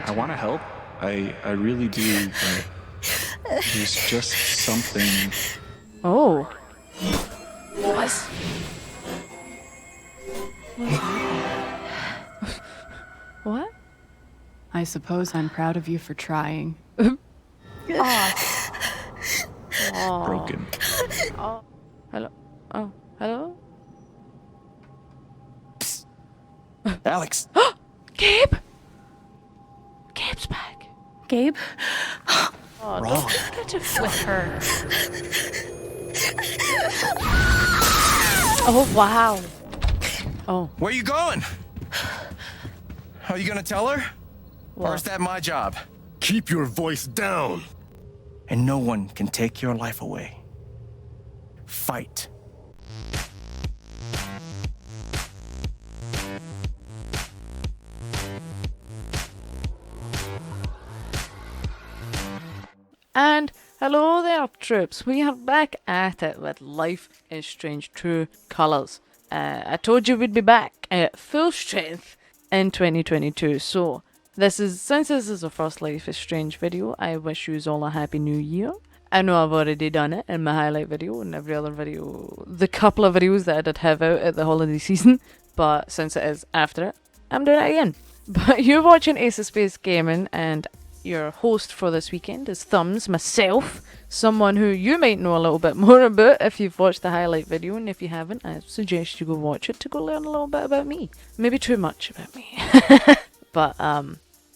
I want to help. I really do, but there's just something. Oh. What's what? I suppose I'm proud of you for trying. Broken. Oh. Hello. Oh. Hello. Alex! Gabe. Gabe's back. Gabe? Oh, Wrong. don't get it with her. Oh wow. Oh. Where you going? Are you gonna tell her? What? Or is that my job? Keep your voice down. And no one can take your life away. Fight. And hello there, troops. We are back at it with Life is Strange True Colors. I told you we'd be back at full strength in 2022. So since this is the first Life is Strange video, I wish you all a happy new year. I know I've already done it in my highlight video and every other video, the couple of videos that I did have out at the holiday season, but since it is after it, I'm doing it again. But you're watching Ace of Space Gaming, and your host for this weekend is Thumbs, myself, someone who you might know a little bit more about if you've watched the highlight video, and if you haven't, I suggest you go watch it to go learn a little bit about me. Maybe too much about me. But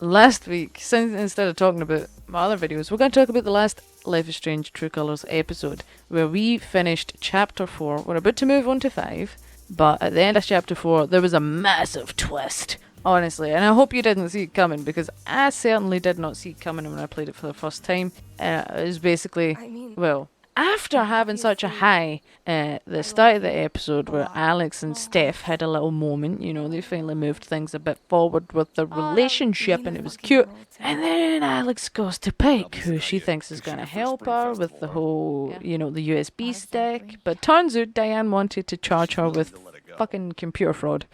last week, since instead of talking about my other videos, we're going to talk about the last Life is Strange True Colors episode, where we finished chapter 4. We're about to move on to 5, but at the end of chapter 4, there was a massive twist. Honestly, and I hope you didn't see it coming, because I certainly did not see it coming when I played it for the first time. It was basically, well, after having such a high at the start of the episode where Alex and Steph had a little moment, you know, they finally moved things a bit forward with their relationship and it was cute. And then Alex goes to Pike, who she thinks is going to help her with the whole, you know, the USB stick. But turns out Diane wanted to charge her with fucking computer fraud.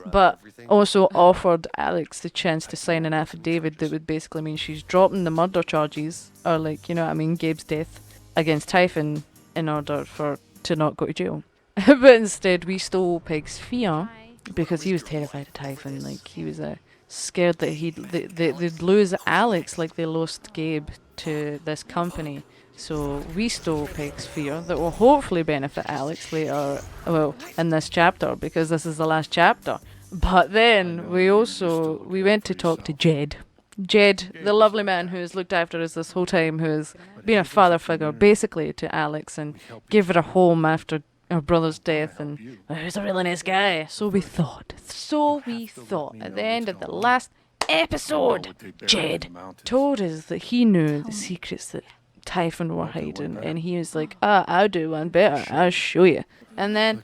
But also offered Alex the chance to sign an affidavit that would basically mean she's dropping the murder charges, or like, you know what I mean, Gabe's death, against Typhon in order to not go to jail. But instead we stole Peg's fear because he was terrified of Typhon. Like, he was scared that they'd lose Alex like they lost Gabe to this company. So we stole Peg's fear that will hopefully benefit Alex later, well, in this chapter, because this is the last chapter. But then we went to talk to Jed. Jed, the lovely man who has looked after us this whole time, who has been a father figure basically to Alex and gave her a home after her brother's death, and he's a really nice guy. So we thought at the end of the last episode, Jed told us that he knew the secrets that Typhon were hiding, and he was like, I'll do one better, I'll show you. And then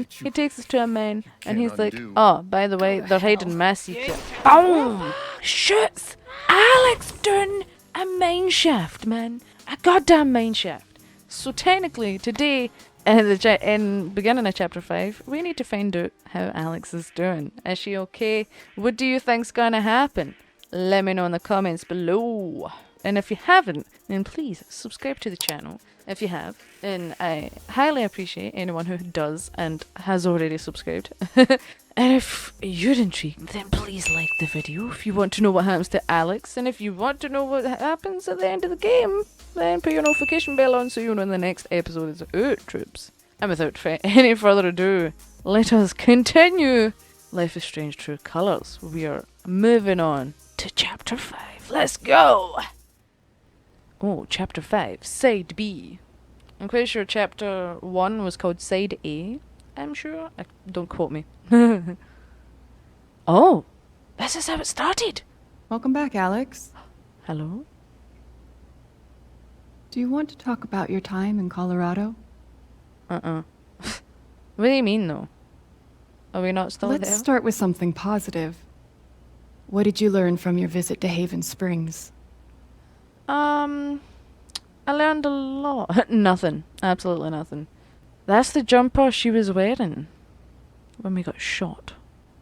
he takes us to a mine, and he's like, oh, by the way, they're hiding my secret. Boom! Shoots Alex down a mine shaft, man. A goddamn mine shaft. So technically, today, in beginning of chapter 5, we need to find out how Alex is doing. Is she okay? What do you think's gonna happen? Let me know in the comments below. And if you haven't, then please subscribe to the channel if you have. And I highly appreciate anyone who does and has already subscribed. And if you're intrigued, then please like the video if you want to know what happens to Alex. And if you want to know what happens at the end of the game, then put your notification bell on so you know when the next episode is out, troops. And without any further ado, let us continue Life is Strange True Colors. We are moving on to chapter 5. Let's go! Oh, chapter 5, Side B. I'm quite sure chapter 1 was called Side A. I'm sure. Don't quote me. Oh, this is how it started. Welcome back, Alex. Hello? Do you want to talk about your time in Colorado? What do you mean, though? Are we not still Let's there? start with something positive. What did you learn from your visit to Haven Springs? I learned a lot. Nothing. Absolutely nothing. That's the jumper she was wearing when we got shot.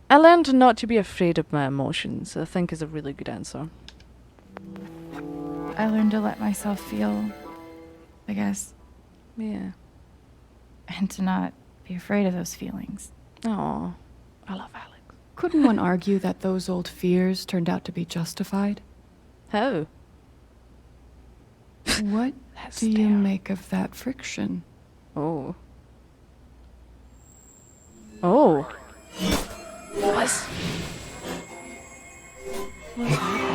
I learned not to be afraid of my emotions, I think is a really good answer. I learned to let myself feel, I guess, Yeah. and to not be afraid of those feelings. Oh, I love Alex. Couldn't one argue that those old fears turned out to be justified? How? What That's do you fair. make of that friction? Oh. Oh. What's happening?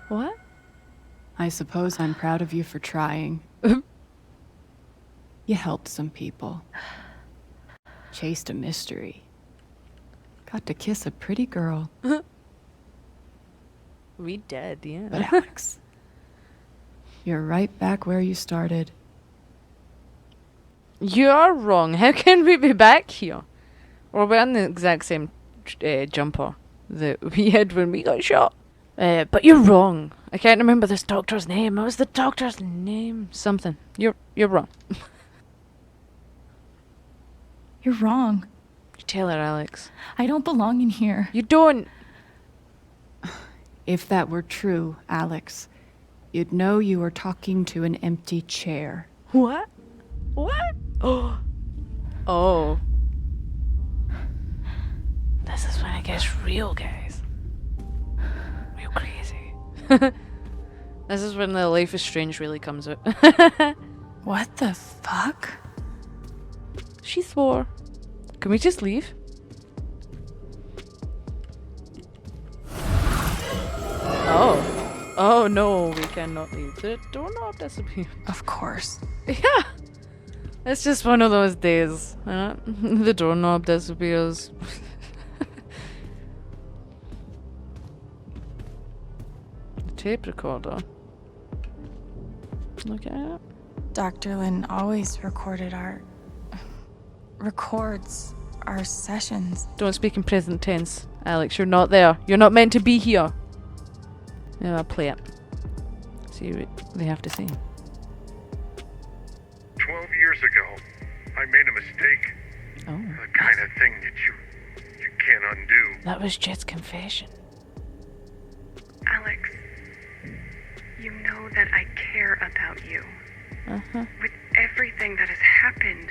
What? I suppose I'm proud of you for trying. You helped some people. Chased a mystery. Got to kiss a pretty girl. We did, yeah. But Alex, you're right back where you started. You're wrong. How can we be back here? We're wearing the exact same jumper that we had when we got shot. But you're wrong. I can't remember this doctor's name. What was the doctor's name? Something. You're wrong. You're wrong. You tell her, Alex. I don't belong in here. You don't. If that were true, Alex, you'd know you were talking to an empty chair. What? What? Oh. Oh. This is when it gets real, guys. Real crazy. This is when the Life is Strange really comes out. What the fuck? She swore. Can we just leave? Oh. Oh no, we cannot leave. The doorknob disappeared. Of course. Yeah. It's just one of those days. The doorknob disappears. The tape recorder. Look at it. Dr. Lin always records our sessions. Don't speak in present tense, Alex. You're not there. You're not meant to be here. Yeah, I'll play it. See what they have to say. 12 years ago, I made a mistake. Oh. The kind of thing that you can't undo. That was Jed's confession. Alex, you know that I care about you. Uh-huh. With everything that has happened,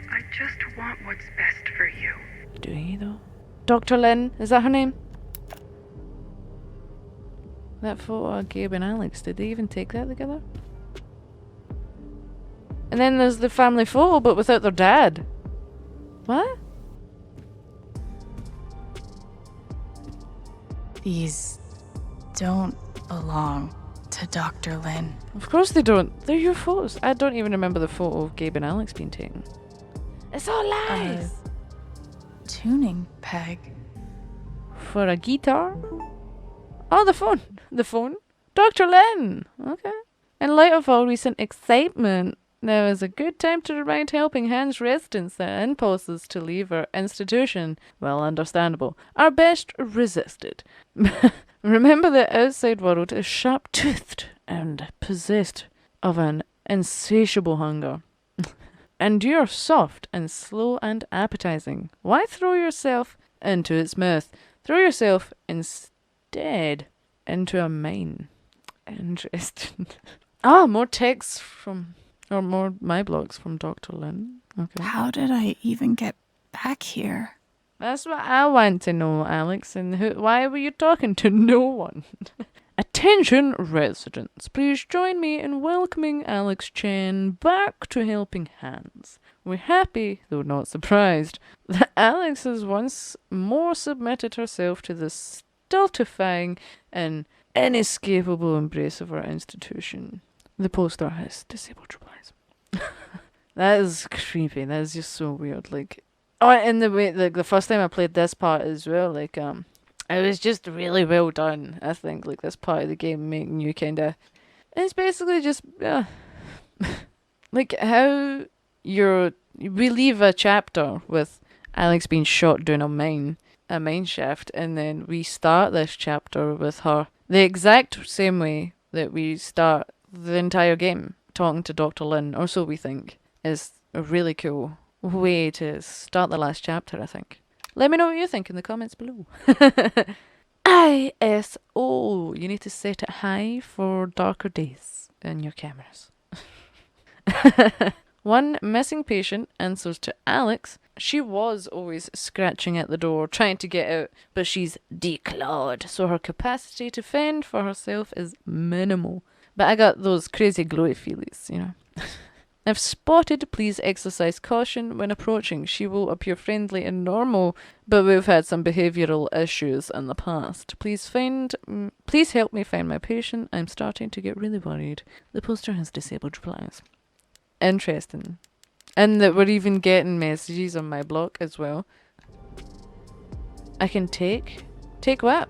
I just want what's best for you. Do you though? Dr. Lin, is that her name? That photo of Gabe and Alex, did they even take that together? And then there's the family photo, but without their dad. What? These don't belong to Dr. Lin. Of course they don't. They're your photos. I don't even remember the photo of Gabe and Alex being taken. It's all lies. Tuning peg. For a guitar? Oh, the phone. The phone? Dr. Lin. Okay. In light of all recent excitement, now is a good time to remind Helping Hands residents that impulses to leave our institution, well understandable, are best resisted. Remember the outside world is sharp-toothed and possessed of an insatiable hunger. Endure soft and slow and appetizing. Why throw yourself into its mouth? Throw yourself instead into a mine. Interesting. More texts from, or more my blogs from Dr. Lin. Okay. How did I even get back here? That's what I want to know, Alex. And why were you talking to no one? Attention, residents. Please join me in welcoming Alex Chen back to Helping Hands. We're happy, though not surprised, that Alex has once more submitted herself to the stultifying and inescapable embrace of our institution. The poster has disabled replies. That is creepy. That is just so weird. Like, oh, and the way, like, the first time I played this part as well, like, it was just really well done, I think, like, this part of the game making you kinda, it's basically just, like, how we leave a chapter with Alex being shot down a mine shaft, and then we start this chapter with her the exact same way that we start the entire game, talking to Dr. Lin, or so we think, is really cool. way to start the last chapter, I think. Let me know what you think in the comments below. ISO. You need to set it high for darker days in your cameras. One missing patient, and so's to Alex. She was always scratching at the door, trying to get out, but she's declawed, so her capacity to fend for herself is minimal. But I got those crazy glowy feelies, you know. If spotted, please exercise caution when approaching. She will appear friendly and normal, but we've had some behavioural issues in the past. Please help me find my patient. I'm starting to get really worried. The poster has disabled replies. Interesting. And that we're even getting messages on my block as well. I can take what?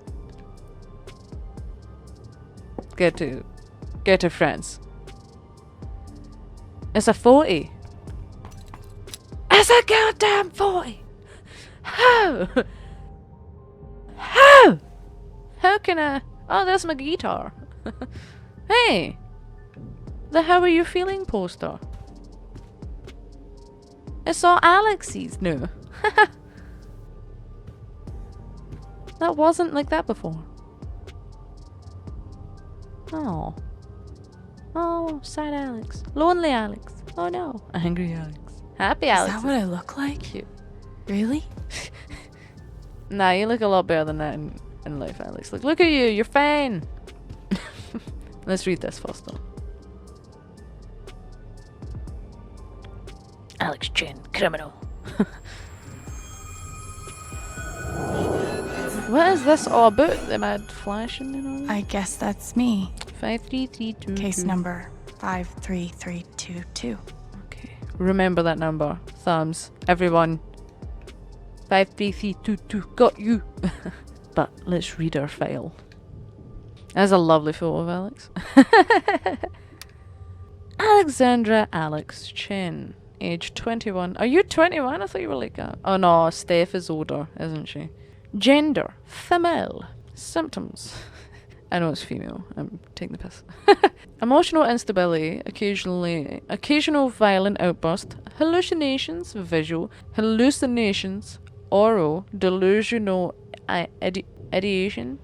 Get to France. It's a 40. It's a goddamn 40. How? How can I? Oh, there's my guitar. Hey, the How Are You Feeling poster. It's all Alex's new. That wasn't like that before. Oh. Oh, sad Alex. Lonely Alex. Oh no. Angry Alex. Happy Alex. Is that what I look like? Cute. Really? Nah, you look a lot better than that in life, Alex. Look at you. You're fine. Let's read this first, though. Alex Chen, criminal. What is this all about? The mad flashing and all? I guess that's me. 53322. Case number 53322. Okay. Remember that number. Thumbs. Everyone. 53322. Got you. But let's read our file. That's a lovely photo of Alex. Alexandra Alex Chen. Age 21. Are you 21? I thought you were like that. Oh no, Steph is older, isn't she? Gender. Female. Symptoms. I know it's female. I'm taking the piss. Emotional instability, occasional violent outburst, hallucinations, visual, hallucinations, oral, delusional ideation,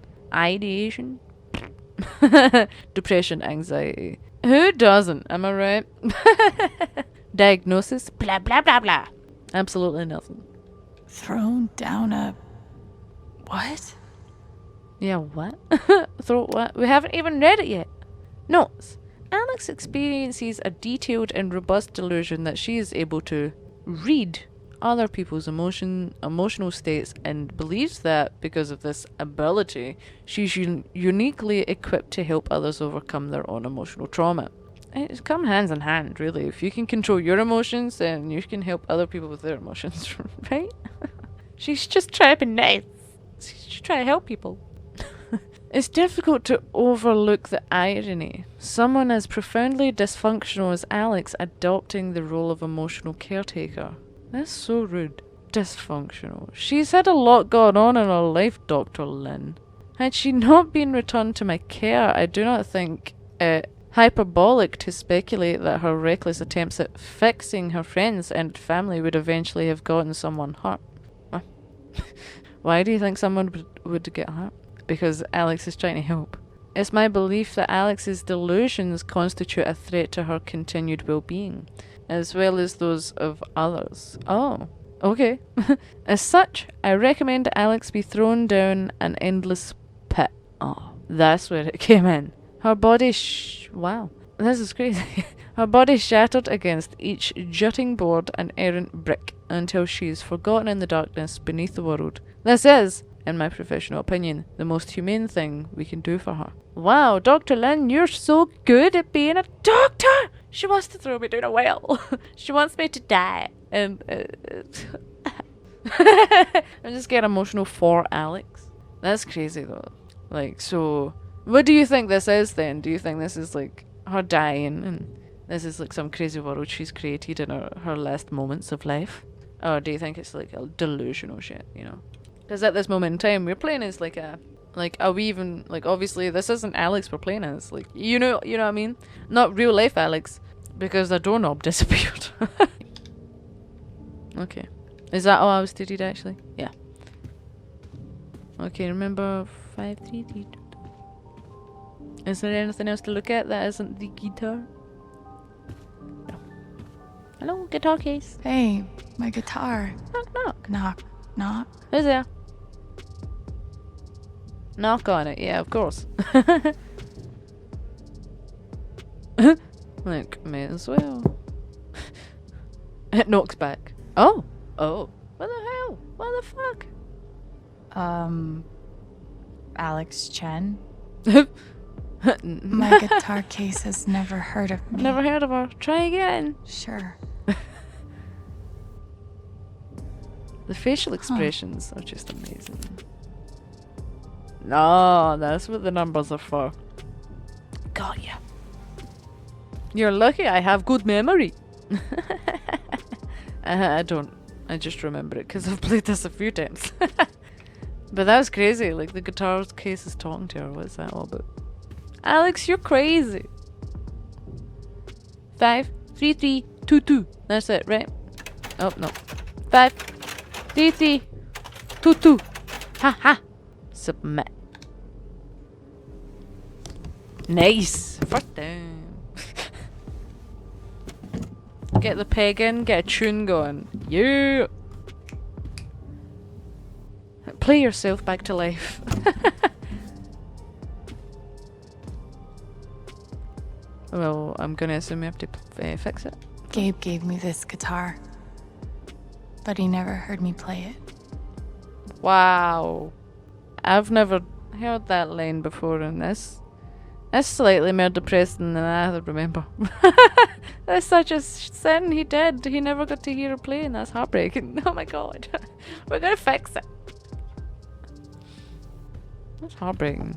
depression, anxiety. Who doesn't? Am I right? Diagnosis, blah blah blah blah. Absolutely nothing. Thrown down a... What? Yeah, what? Throat what? We haven't even read it yet. Notes. Alex experiences a detailed and robust delusion that she is able to read other people's emotional states, and believes that because of this ability, she's uniquely equipped to help others overcome their own emotional trauma. It's come hands in hand, really. If you can control your emotions, then you can help other people with their emotions, right? She's just trying to be nice. She's trying to help people. It's difficult to overlook the irony. Someone as profoundly dysfunctional as Alex adopting the role of emotional caretaker. That's so rude. Dysfunctional. She's had a lot going on in her life, Dr. Lin. Had she not been returned to my care, I do not think it hyperbolic to speculate that her reckless attempts at fixing her friends and family would eventually have gotten someone hurt. Why do you think someone would get hurt? Because Alex is trying to help. It's my belief that Alex's delusions constitute a threat to her continued well-being, as well as those of others. Oh, okay. As such, I recommend Alex be thrown down an endless pit. Oh, that's where it came in. Her body wow, this is crazy. Her body shattered against each jutting board and errant brick until she is forgotten in the darkness beneath the world. This is, in my professional opinion, the most humane thing we can do for her. Wow, Dr. Lin, you're so good at being a doctor! She wants to throw me down a well. She wants me to die. And I'm just getting emotional for Alex. That's crazy though. Like, so what do you think this is then? Do you think this is like her dying and this is like some crazy world she's created in her last moments of life? Or do you think it's like a delusional shit, you know? Because at this moment in time, we're playing as are we even, like, obviously this isn't Alex we're playing as, like, you know what I mean? Not real life Alex, because the doorknob disappeared. Okay. Is that all I was studied actually? Yeah. Okay, remember 533. Is there anything else to look at that isn't the guitar? No. Hello, guitar case. Hey, my guitar. Knock knock. Knock, knock. Who's there? Knock on it, yeah, of course. Like, may as well. It knocks back. Oh! Oh. What the hell? What the fuck? Alex Chen. Never My guitar case has never heard of me. heard of her. Try again. Sure. The facial expressions are just amazing. No, that's what the numbers are for. Got ya. You're lucky I have good memory. I don't. I just remember it because I've played this a few times. But that was crazy. Like the guitar case is talking to her. What's that all about? Alex, you're crazy. 5, 3, 3, 2, 2. That's it, right? Oh no. 5, 3, 3, 2, 2. Ha ha. Submit. Nice. First down. Get the peg in, get a tune going. Yeah. Play yourself back to life. Well, I'm gonna assume you have to fix it. Gabe gave me this guitar, but he never heard me play it. Wow. I've never heard that line before in this. That's slightly more depressing than I remember. That's such a sin he did. He never got to hear her play, and that's heartbreaking. Oh my god. We're gonna fix it. That's heartbreaking.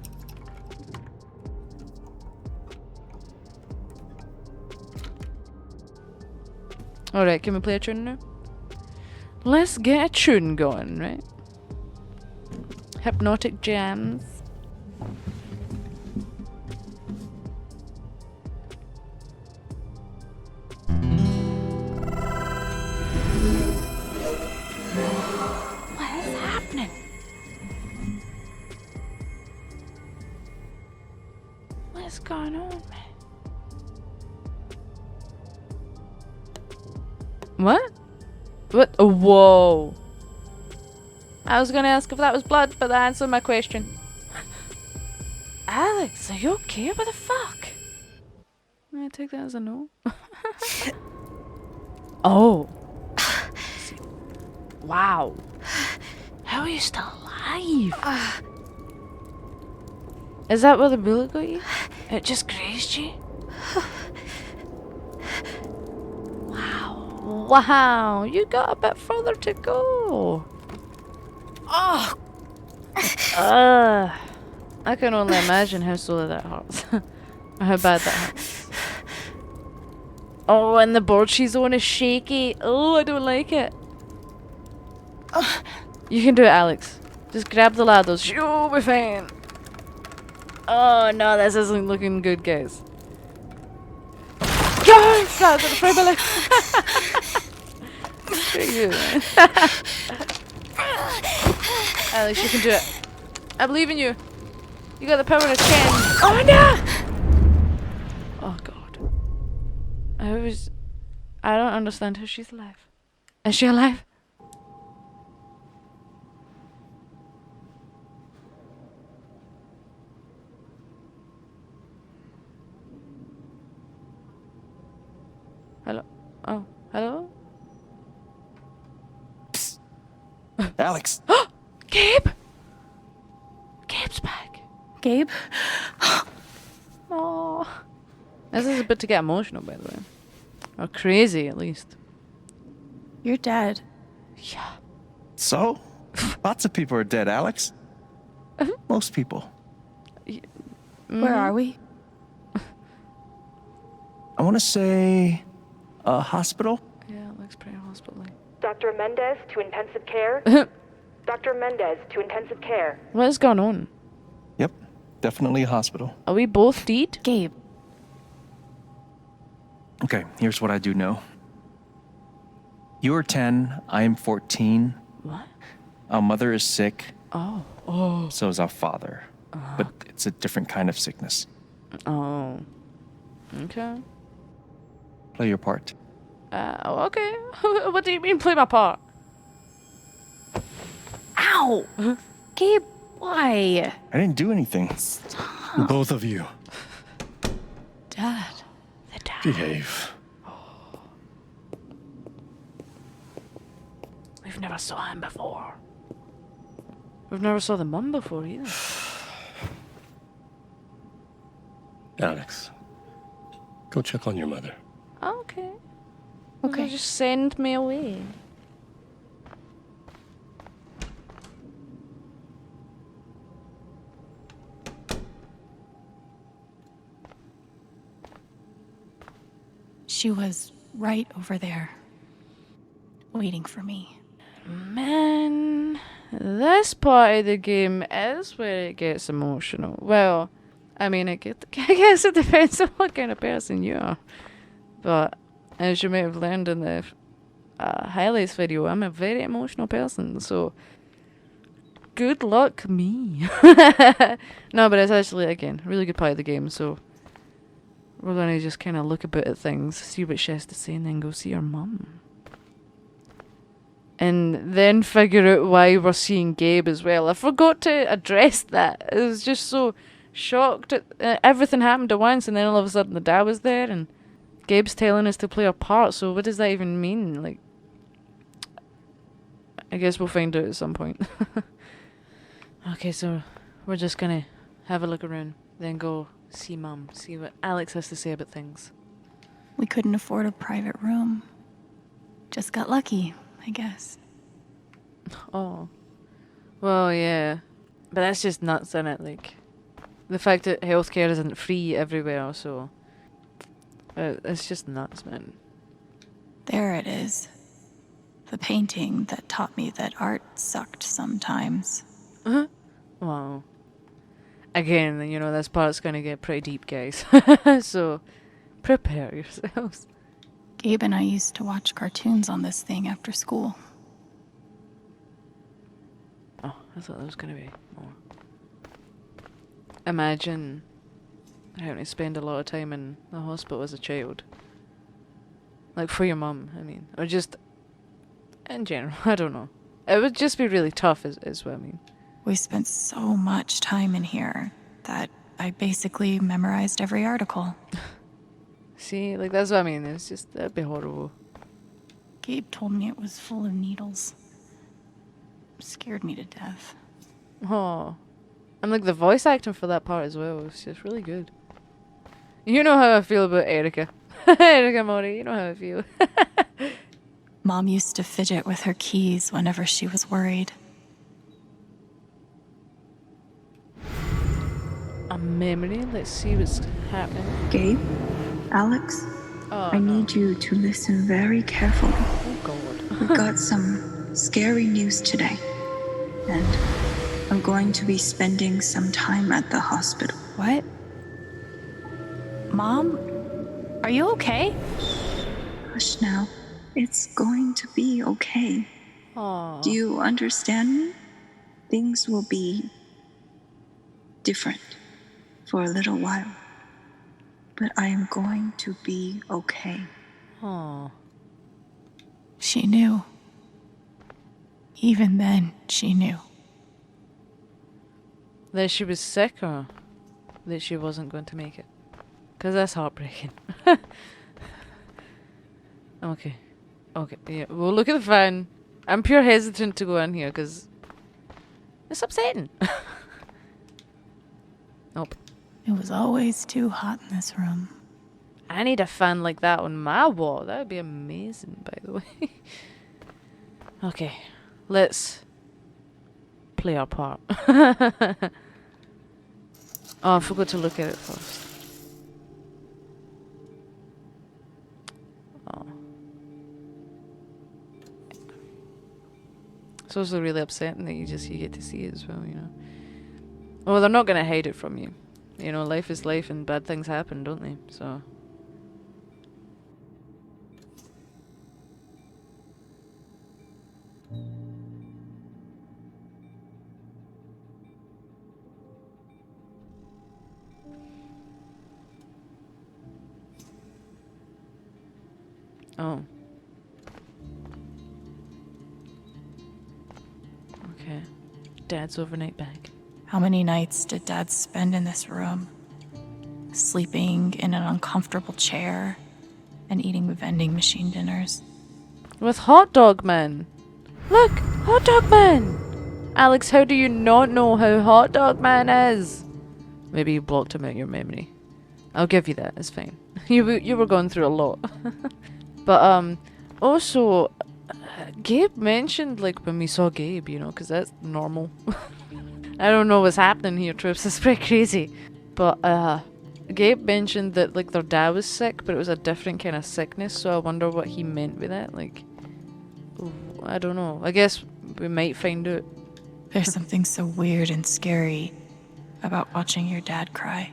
Alright, can we play a tune now? Let's get a tune going, right? Hypnotic jams. What is happening? What's going on, man? What? What? Oh, whoa. I was gonna ask if that was blood, but that answered my question. Alex, are you okay? What the fuck? I take that as a no. Oh. Wow. How are you still alive? Is that where the bullet got you? It just grazed you? Wow. Wow. You got a bit further to go. Oh. I can only imagine how sorely that hurts. Or how bad that hurts. Oh, and the board she's on is shaky. Oh, I don't like it. You can do it, Alex. Just grab the ladders. You'll be fine. Oh no, this isn't looking good, guys. Yes! That's a frivolous. Screw you, man. Alex, you can do it. I believe in you. You got the power to change. Oh no! Oh god. I don't understand how she's alive. Is she alive? Hello? Oh, hello? Alex! Gabe! Gabe's back. Gabe? Oh. This is a bit to get emotional, by the way. Or crazy, at least. You're dead. Yeah. So? Lots of people are dead, Alex. Most people. Where are we? I want to say a hospital. Yeah, it looks pretty hospital-y. Dr. Mendez to intensive care. Dr. Mendez to intensive care. What is going on? Yep, definitely a hospital. Are we both dead? Gabe. Okay, here's what I do know. You are 10, I am 14. What? Our mother is sick. Oh. Oh. So is our father. But it's a different kind of sickness. Oh. Okay. Play your part. Okay. What do you mean play my part? Ow! Gabe, why? I didn't do anything. Both of you, Dad. The dad. behave. We've never saw him before. We've never saw the mum before either. Alex, go check on your mother. Okay. Okay. Just send me away. She was right over there, waiting for me. Man, this part of the game is where it gets emotional. Well, I mean, I guess it depends on what kind of person you are. But as you may have learned in the highlights video, I'm a very emotional person, so good luck me. No, but it's actually, again, a really good part of the game, so we're going to just kind of look about at things, see what she has to say, and then go see her mum. And then figure out why we're seeing Gabe as well. I forgot to address that. I was just so shocked at everything happened at once, and then all of a sudden the dad was there, and Gabe's telling us to play our part, so what does that even mean? Like, I guess we'll find out at some point. Okay, so we're just gonna have a look around, then go see Mum, see what Alex has to say about things. We couldn't afford a private room. Just got lucky, I guess. Oh. Well, yeah. But that's just nuts, isn't it? Like, the fact that healthcare isn't free everywhere, so... it's just nuts, man. There it is. The painting that taught me that art sucked sometimes. Wow. Again, you know, this part's gonna get pretty deep, guys. So, prepare yourselves. Gabe and I used to watch cartoons on this thing after school. Oh, I thought there was gonna be more. Imagine having to spend a lot of time in the hospital as a child. Like, for your mum, I mean. Or just... in general, I don't know. It would just be really tough, is what I mean. We spent so much time in here that I basically memorized every article. See, like, that's what I mean. It's just, that'd be horrible. Gabe told me it was full of needles. Scared me to death. Oh. And, like, the voice acting for that part as well was just really good. You know how I feel about Erica. Erica Mori, you know how I feel. Mom used to fidget with her keys whenever she was worried. A memory? Let's see what's happening. Gabe, Alex, Oh, I no. need you to listen very carefully. Oh, God. We got some scary news today, and I'm going to be spending some time at the hospital. What? Mom? Are you okay? Hush now. It's going to be okay. Aw. Do you understand me? Things will be different for a little while, but I am going to be okay. Aw. She knew. Even then, she knew. That she was sick or that she wasn't going to make it? Because that's heartbreaking. Okay. Okay, yeah. We'll look at the fan. I'm pure hesitant to go in here because it's upsetting. Nope. It was always too hot in this room. I need a fan like that on my wall. That would be amazing, by the way. Okay. Let's play our part. Oh, I forgot to look at it first. Oh. It's also really upsetting that you get to see it as well, you know. Well, they're not going to hide it from you. You know, life is life and bad things happen, don't they? So... Oh. Okay. Dad's overnight bag. How many nights did Dad spend in this room? Sleeping in an uncomfortable chair and eating vending machine dinners. With Hot Dog Man. Look! Hot Dog Man! Alex, how do you not know who Hot Dog Man is? Maybe you blocked him out your memory. I'll give you that, it's fine. You were going through a lot. But, also, Gabe mentioned, like, when we saw Gabe, you know, because that's normal. I don't know what's happening here, troops, it's pretty crazy. But, Gabe mentioned that, like, their dad was sick, but it was a different kind of sickness, so I wonder what he meant with that, like... I don't know. I guess we might find out. There's something so weird and scary about watching your dad cry.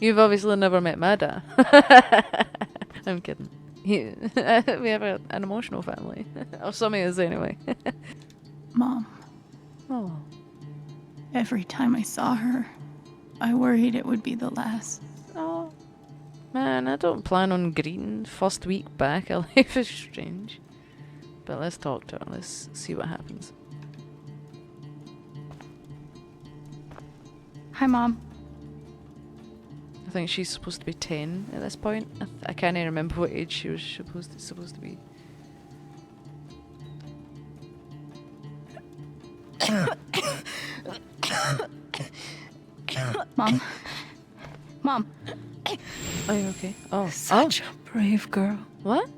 You've obviously never met my dad. I'm kidding. We have an emotional family. Or some is anyway. Mom. Oh. Every time I saw her, I worried it would be the last. Oh. Man, I don't plan on greeting first week back. Life is strange. But let's talk to her. Let's see what happens. Hi, Mom. I think she's supposed to be 10 at this point. I can't even remember what age she was supposed to be. Mom. Mom. Are you okay? Oh. Such a brave girl. What?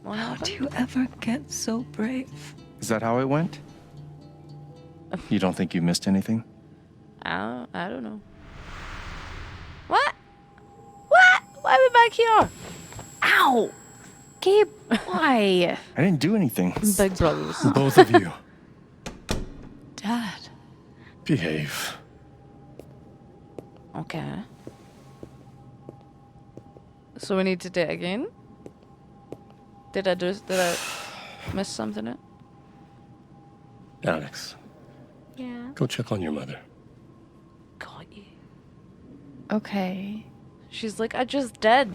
What How happened? do you ever get so brave? Is that how it went? You don't think you missed anything? I don't know. What? What? Why are we back here? Ow! Gabe, why? I didn't do anything. Big brothers. Both of you. Dad. Behave. Okay. So we need to date again? Did I miss something? Alex, Yeah. go check on your mother. Got you. Okay. She's like, I just did.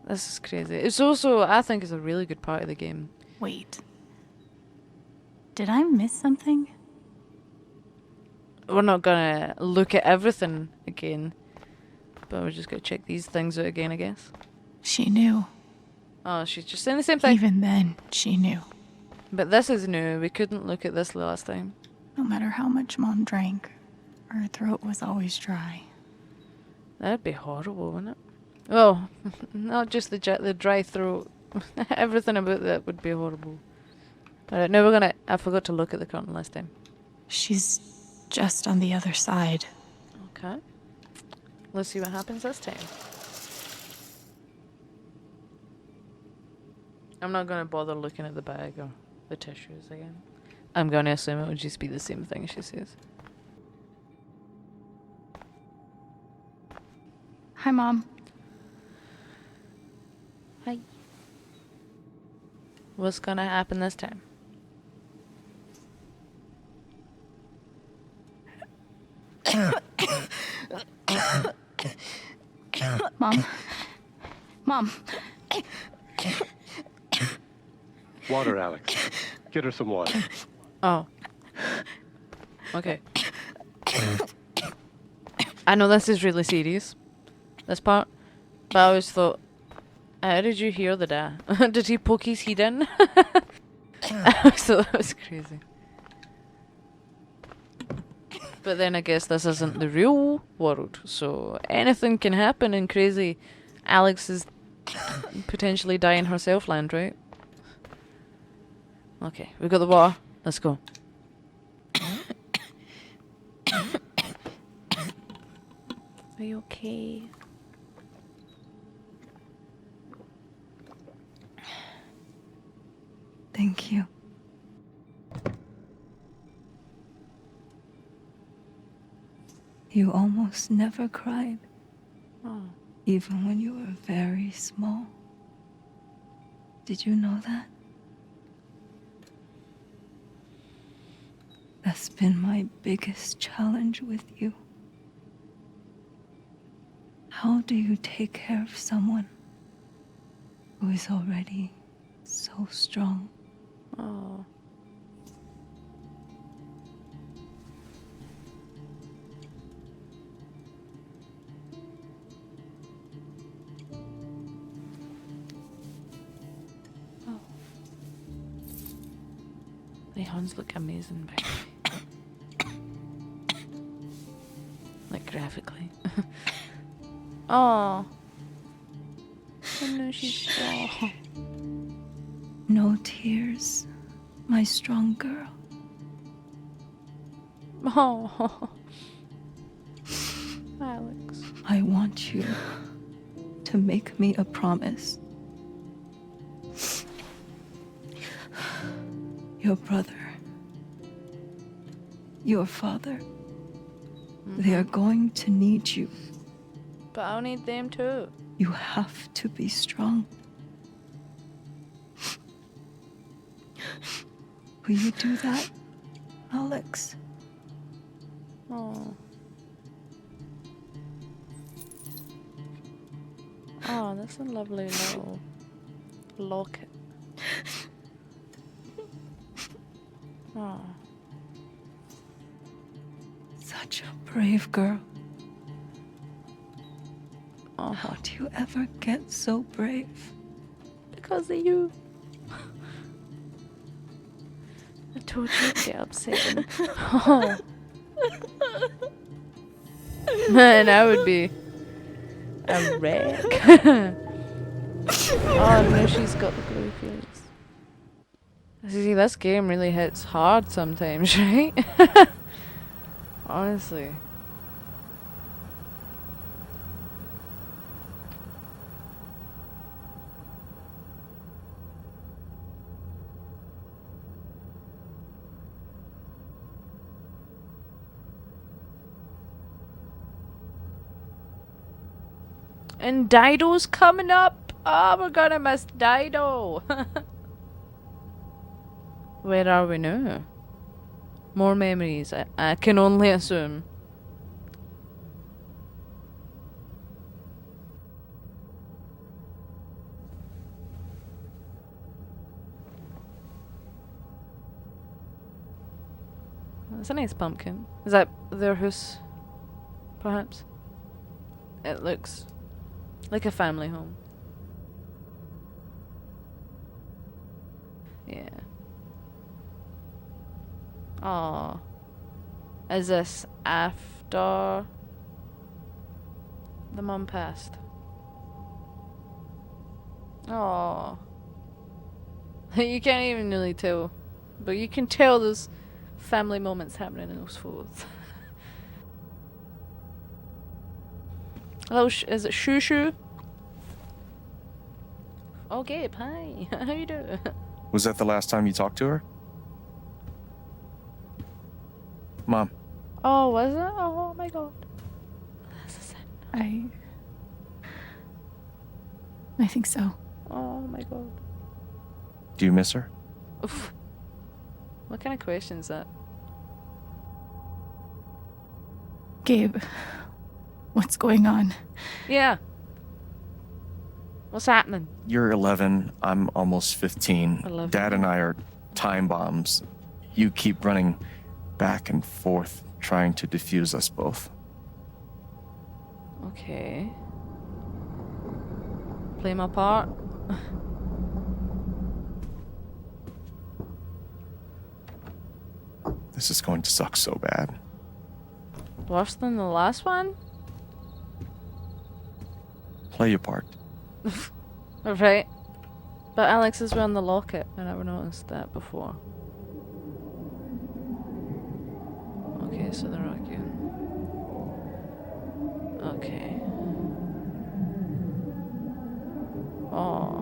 This is crazy. It's also, I think, is a really good part of the game. Wait. Did I miss something? We're not gonna look at everything again, but we're just gonna check these things out again, I guess. She knew. Oh, she's just saying the same thing. Even then, she knew. But this is new. We couldn't look at this the last time. No matter how much Mom drank, her throat was always dry. That'd be horrible, wouldn't it? Well, not just the dry throat. Everything about that would be horrible. Alright, now we're gonna... I forgot to look at the curtain last time. She's just on the other side. Okay. Let's see what happens this time. I'm not gonna bother looking at the bag or the tissues again. I'm gonna assume it would just be the same thing she says. Hi, Mom. Hi. What's gonna happen this time? Mom. Mom. Water, Alex. Get her some water. Oh. Okay. I know this is really serious, this part, but I always thought, how did you hear the dad? Did he poke his head in? I always thought that was crazy. But then I guess this isn't the real world, so anything can happen in crazy Alex is potentially dying herself land, right? Okay, we got the water. Let's go. Are you okay? Thank you. You almost never cried, Oh. even when you were very small. Did you know that? That's been my biggest challenge with you. How do you take care of someone who is already so strong? Oh. Oh. The horns look amazing, by the way. Like graphically. Oh. Oh no, she's oh. No tears, my strong girl. Oh. Alex. I want you to make me a promise. Your brother, your father, they are going to need you. But I'll need them too. You have to be strong. Will you do that, Alex? Oh. Oh, that's a lovely little locket. Oh. Such a brave girl. Oh. How do you ever get so brave? Because of you. I told you to get upset. Oh. Man, I would be a wreck. Oh no, she's got the blue face. See, this game really hits hard sometimes, right? Honestly. And Dido's coming up. Oh, we're gonna miss Dido. Where are we now? More memories, I can only assume. That's a nice pumpkin. Is that their house? Perhaps? It looks like a family home. Yeah. Aww. Is this after the mum passed? Aww. You can't even really tell. But you can tell there's family moments happening in those photos. Hello, is it Shoo Shoo? Oh, Gabe, hi. How you doing? Was that the last time you talked to her? Mom. Oh, was it? Oh my god. I think so. Oh my god. Do you miss her? Oof. What kind of question is that? Gabe, what's going on? Yeah. What's happening? You're 11. I'm almost 15. 11. Dad and I are time bombs. You keep running back and forth, trying to defuse us both. Okay. Play my part. This is going to suck so bad. Worse than the last one? Play your part. Right. But Alex is wearing the locket. I never noticed that before. Okay, so they're arguing. Okay. Oh.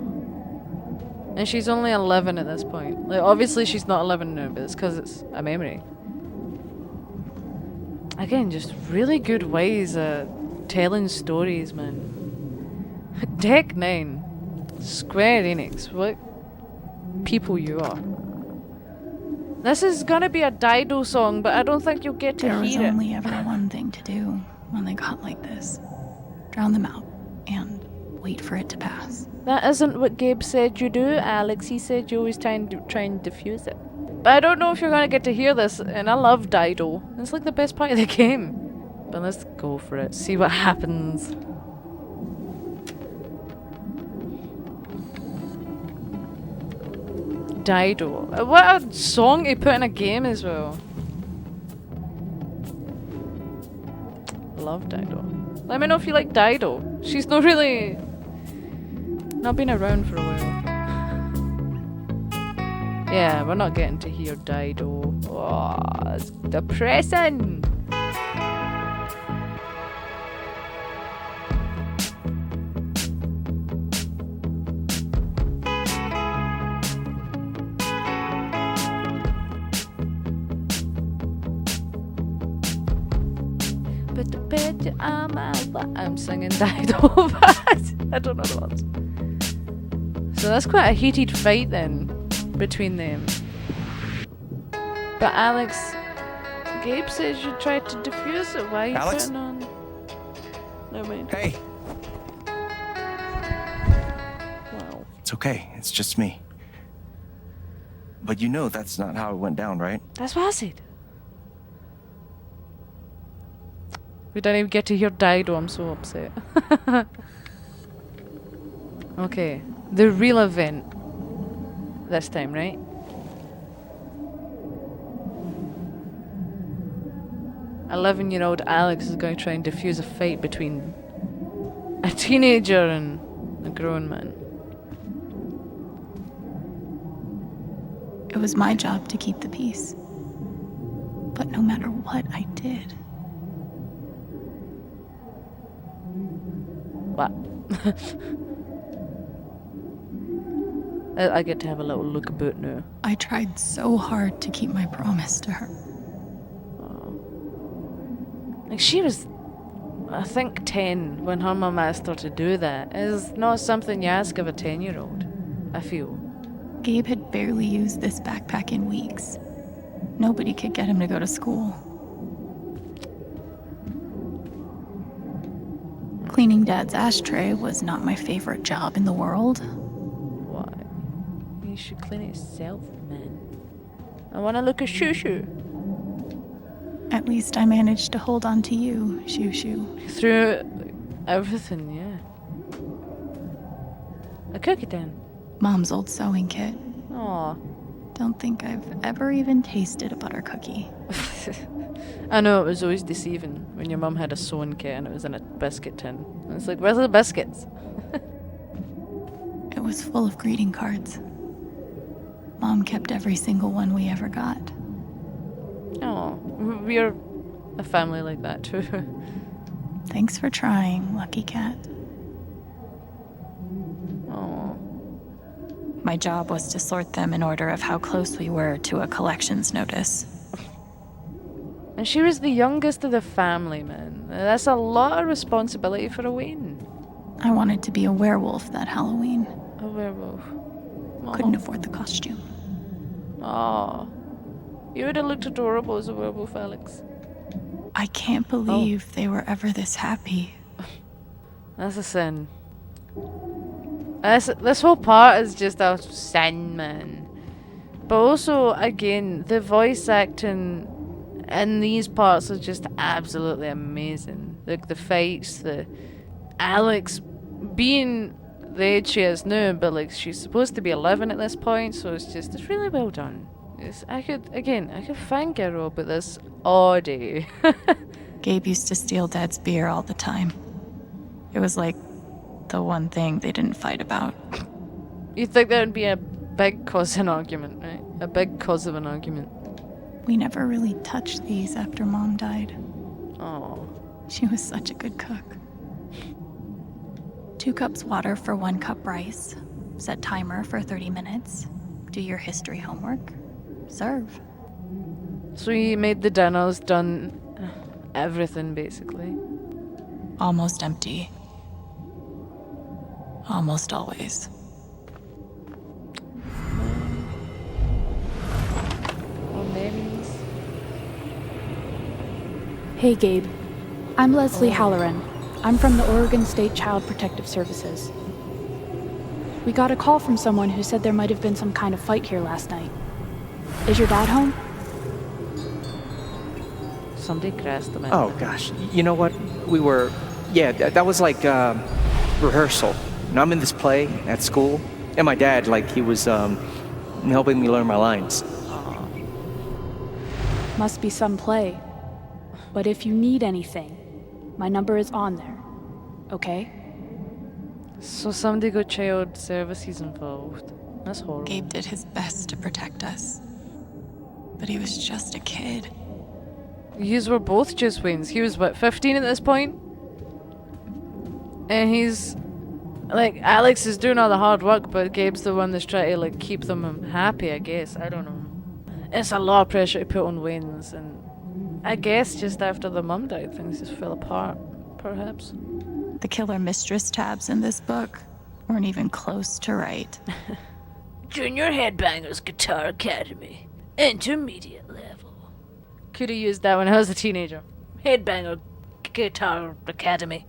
And she's only 11 at this point. Like, obviously she's not 11 now, but it's because it's a memory. Again, just really good ways of telling stories, man. Deck 9. Square Enix. What people you are. This is gonna be a Dido song, but I don't think you'll get to There was hear it. only ever one thing to do when they got like this. Drown them out and wait for it to pass. That isn't what Gabe said you do, Alex. He said you always try and diffuse it. But I don't know if you're gonna get to hear this, and I love Dido. It's like the best part of the game. But let's go for it. See what happens. Dido. What a song to put in a game as well. Love Dido. Let me know if you like Dido. She's not really... not been around for a while. Yeah, we're not getting to hear Dido. Oh, it's depressing. Put the picture on my wall. I'm singing Dido, but I don't know the words. So that's quite a heated fight then between them. But Alex, Gabe says you tried to defuse it. Why are you Alex? putting on? Never mind. Hey, Wow. it's okay. It's just me. But you know that's not how it went down, right? That's what I said. We didn't even get to hear Dido. I'm so upset. Okay, the real event this time, right? "11-year-old Alex is going to try and defuse a fight between a teenager and a grown man." It was my job to keep the peace. But no matter what I did, What? I get to have a little look about now. I tried so hard to keep my promise to her. Like, she was, I think, 10 when her mum asked her to do that. It's not something you ask of a 10-year-old, I feel. Gabe had barely used this backpack in weeks. Nobody could get him to go to school. Cleaning Dad's ashtray was not my favorite job in the world. Why? You should clean it yourself, man. I want to look at Shoo-Shoo. At least I managed to hold on to you, Shoo-Shoo. Through everything, yeah. A cookie then. Mom's old sewing kit. Aw. Don't think I've ever even tasted a butter cookie. I know, it was always deceiving when your mum had a sewing kit and it was in a biscuit tin. And it's like, where's the biscuits? It was full of greeting cards. Mom kept every single one we ever got. Oh, we're a family like that too. Thanks for trying, Lucky Cat. Oh. My job was to sort them in order of how close we were to a collections notice. And she was the youngest of the family, man. That's a lot of responsibility for a Wayne. I wanted to be a werewolf that Halloween. A werewolf. Couldn't afford the costume. Oh. You would have looked adorable as a werewolf, Alex. I can't believe they were ever this happy. That's a sin. This whole part is just a sin, man. But also, again, the voice acting in these parts is just absolutely amazing. Like the fights, the Alex being the age she is now, but like she's supposed to be 11 at this point, so it's really well done. I could thank her about this all day. Gabe used to steal Dad's beer all the time. It was like the one thing they didn't fight about. You'd think that would be a big cause of an argument, right? A big cause of an argument. We never really touched these after Mom died. Oh. She was such a good cook. 2 cups water for 1 cup rice. Set timer for 30 minutes. Do your history homework. Serve. So you made the dinners, done everything basically. Almost empty. Almost always. Hey, Gabe. I'm Leslie Halloran. I'm from the Oregon State Child Protective Services. We got a call from someone who said there might have been some kind of fight here last night. Is your dad home? Somebody crashed them. Oh, gosh. You know what? That was like rehearsal. And I'm in this play at school, and my dad, he was helping me learn my lines. Must be some play. But if you need anything, my number is on there. Okay? So somebody got child services involved. That's horrible. Gabe did his best to protect us. But he was just a kid. Yous were both just Waynes. He was, what, 15 at this point? And he's... Alex is doing all the hard work, but Gabe's the one that's trying to, keep them happy, I guess. I don't know. It's a lot of pressure to put on Waynes, and I guess just after the mum died, things just fell apart, perhaps. The killer mistress tabs in this book weren't even close to right. Junior Headbangers Guitar Academy. Intermediate level. Could have used that when I was a teenager. Headbanger Guitar Academy.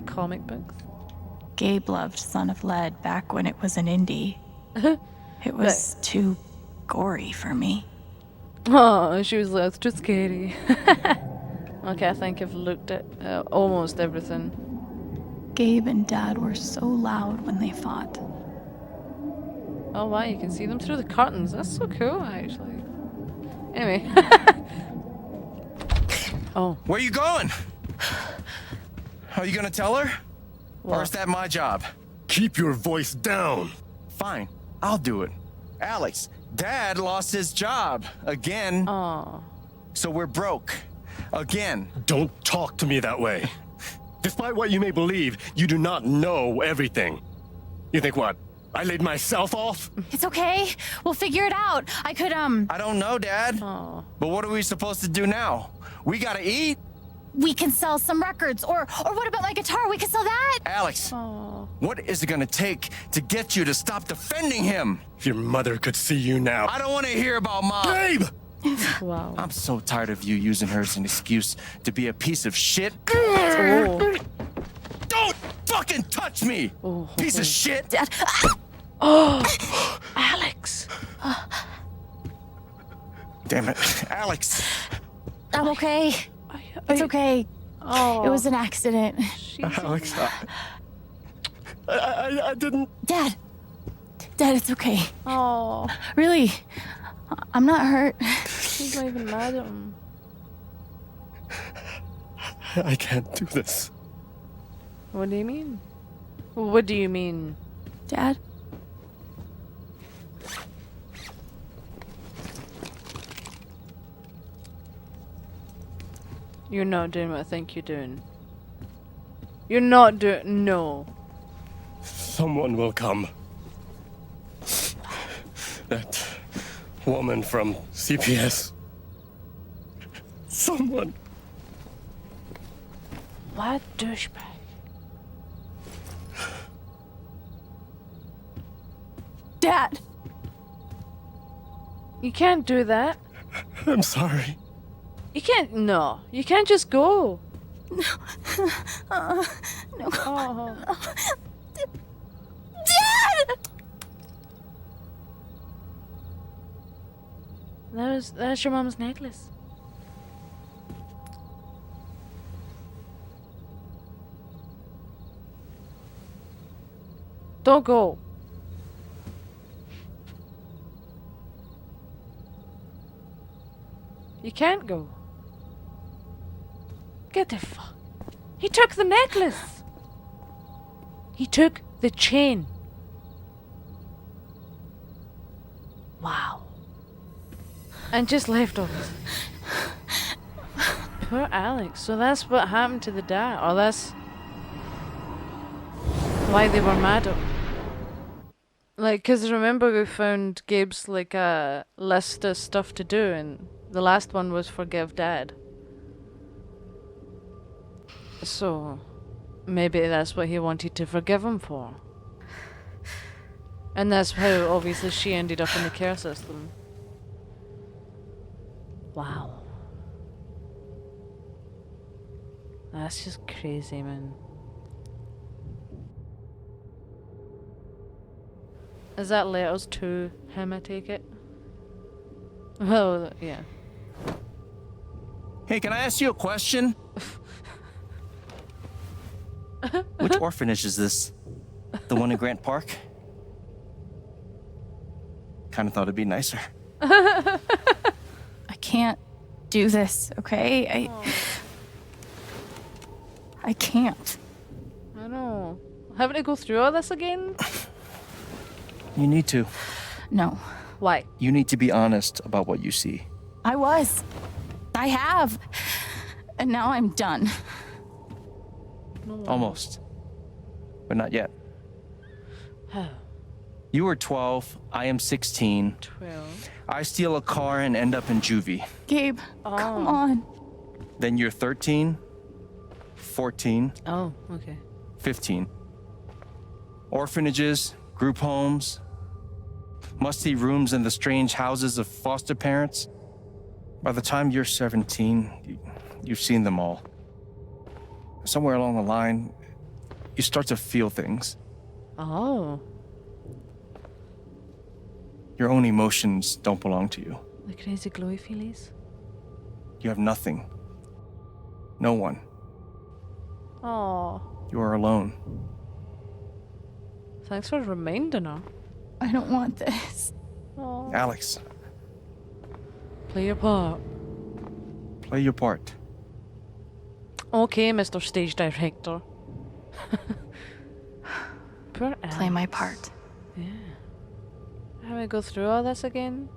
Comic books. Gabe loved Son of Lead back when it was an indie. It was too gory for me. Oh, she was like, it's too scary. Okay, I think I've looked at almost everything. Gabe and Dad were so loud when they fought. Oh wow, you can see them through the curtains. That's so cool, actually. Anyway. Oh. Where you going? Are you gonna tell her? What? Or is that my job? Keep your voice down. Fine, I'll do it. Alex, Dad lost his job again. Oh. So we're broke. Again. Don't talk to me that way. Despite what you may believe, you do not know everything. You think what? I laid myself off? It's okay. We'll figure it out. I don't know, Dad. Oh. But what are we supposed to do now? We gotta eat. We can sell some records. Or what about my guitar? We can sell that. Alex, what is it gonna take to get you to stop defending him? If your mother could see you now. I don't want to hear about Mom. Gabe! Wow. I'm so tired of you using her as an excuse to be a piece of shit. Oh. Don't fucking touch me, piece of shit. Dad. Oh, Alex. Damn it, Alex. I'm okay. It's okay. Oh. It was an accident. Alex, I didn't. Dad, it's okay. Oh. Really, I'm not hurt. She's not even mad at him. I can't do this. What do you mean? What do you mean? Dad? You're not doing what I think you're doing. You're not doing... No. Someone will come. That woman from CPS. Someone. What douchebag? Dad! You can't do that. I'm sorry. You can't... No. You can't just go. No. No. Oh. Dad! That's your mom's necklace. Don't go. You can't go. Get the fuck. He took the necklace. He took the chain. Wow. And just left us. Poor Alex. So that's what happened to the dad. Or that's why they were mad at him. Like, cause remember we found Gabe's like a list of stuff to do, and the last one was forgive Dad. So maybe that's what he wanted to forgive him for. And that's how obviously she ended up in the care system. Wow. That's just crazy, man. Is that letters to him, I take it? Well, yeah. Hey, can I ask you a question? Which orphanage is this? The one in Grant Park? Kind of thought it'd be nicer. I can't do this, okay? I can't. I know. Having to go through all this again? You need to. No. Why? You need to be honest about what you see. I was. I have. And now I'm done. Almost. But not yet. You were 12, I am 16. 12. I steal a car and end up in juvie. Gabe, come on. Then you're 13, 14, Oh, okay. 15. Orphanages, group homes, musty rooms in the strange houses of foster parents. By the time you're 17, you've seen them all. Somewhere along the line, you start to feel things. Oh. Your own emotions don't belong to you. The crazy glowy feelies? You have nothing. No one. Oh. You are alone. Thanks for reminding her. I don't want this. Oh. Alex, Play your part. play your part. Okay, Mr. Stage Director. Poor Play my Alex. part. Yeah. Have we go through all this again?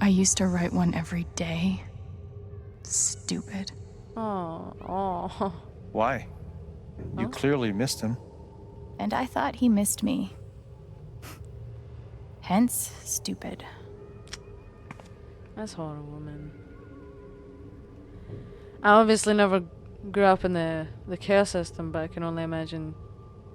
I used to write one every day. Stupid. Oh, oh. Why? You clearly missed him. And I thought he missed me. Hence, stupid. That's horrible, man. I obviously never grew up in the care system, but I can only imagine.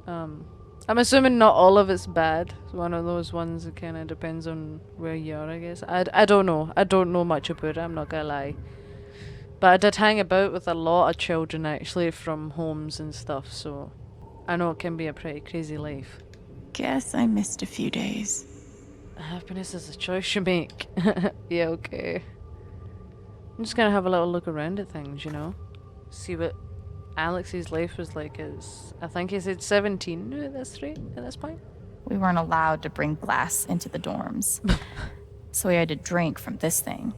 I'm assuming not all of it's bad. It's one of those ones that kind of depends on where you are, I guess. I don't know. I don't know much about it, I'm not gonna lie. But I did hang about with a lot of children, actually, from homes and stuff, so I know it can be a pretty crazy life. Guess I missed a few days. Happiness is a choice you make. Yeah, okay. I'm just gonna have a little look around at things, you know? See what Alex's life was like as... I think he said 17 at this point? We weren't allowed to bring glass into the dorms. So we had to drink from this thing.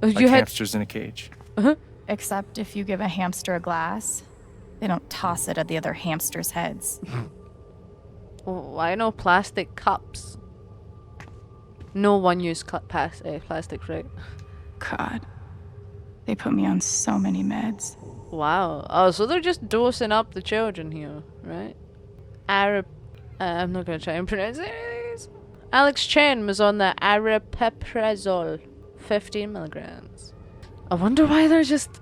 Like hamsters in a cage. Except if you give a hamster a glass, they don't toss it at the other hamsters' heads. Why no plastic cups? No one-use plastic, right? God. They put me on so many meds. Wow. Oh, so they're just dosing up the children here, right? I'm not gonna try and pronounce it. Alex Chen was on the aripiprazole, 15 milligrams. I wonder why they're just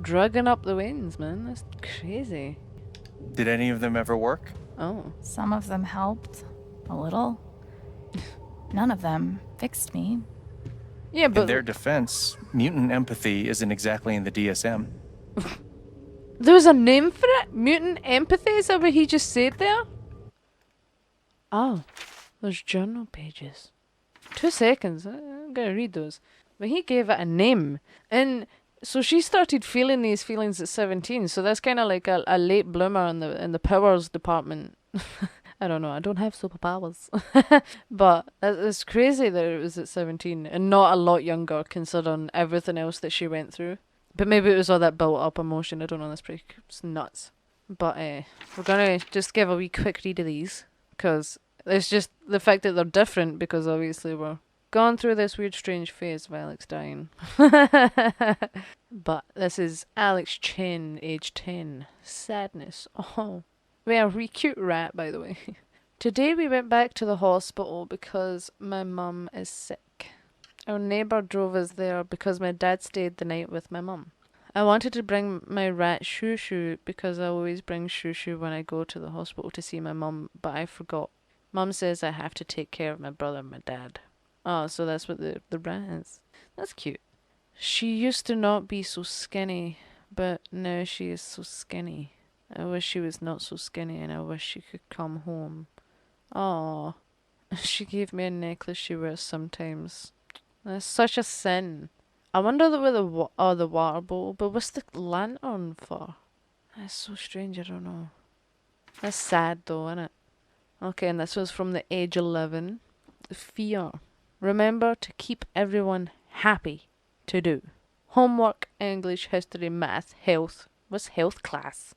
drugging up the winds, man. That's crazy. Did any of them ever work? Oh. Some of them helped. A little. None of them fixed me. Yeah, but In their defense, mutant empathy isn't exactly in the DSM. there's a name for it? Mutant empathy? Is that what he just said there? Oh, there's journal pages. 2 seconds. I'm gonna read those. But he gave it a name. And so she started feeling these feelings at 17. So that's kind of like a late bloomer in the powers department. I don't know. I don't have superpowers. But it's crazy that it was at 17 and not a lot younger considering everything else that she went through. But maybe it was all that built up emotion. I don't know. That's pretty it's nuts. But we're going to just give a wee quick read of these. Because it's just the fact that they're different because obviously we're going through this weird strange phase of Alex dying. But this is Alex Chen, age 10. Sadness. Oh. We are a cute rat, by the way. Today we went back to the hospital because my mum is sick. Our neighbour drove us there because my dad stayed the night with my mum. I wanted to bring my rat Shoo Shoo because I always bring Shoo Shoo when I go to the hospital to see my mum, but I forgot. Mum says I have to take care of my brother and my dad. Oh, so that's what the rat is. That's cute. She used to not be so skinny. but now she is so skinny. I wish she was not so skinny, and I wish she could come home. Aw. She gave me a necklace she wears sometimes. That's such a sin. I wonder where the water bottle, but what's the lantern for? That's so strange, I don't know. That's sad though, isn't it? Okay, and this was from the age 11. Fear. Remember to keep everyone happy to do. Homework, English, history, math, health. What's health class?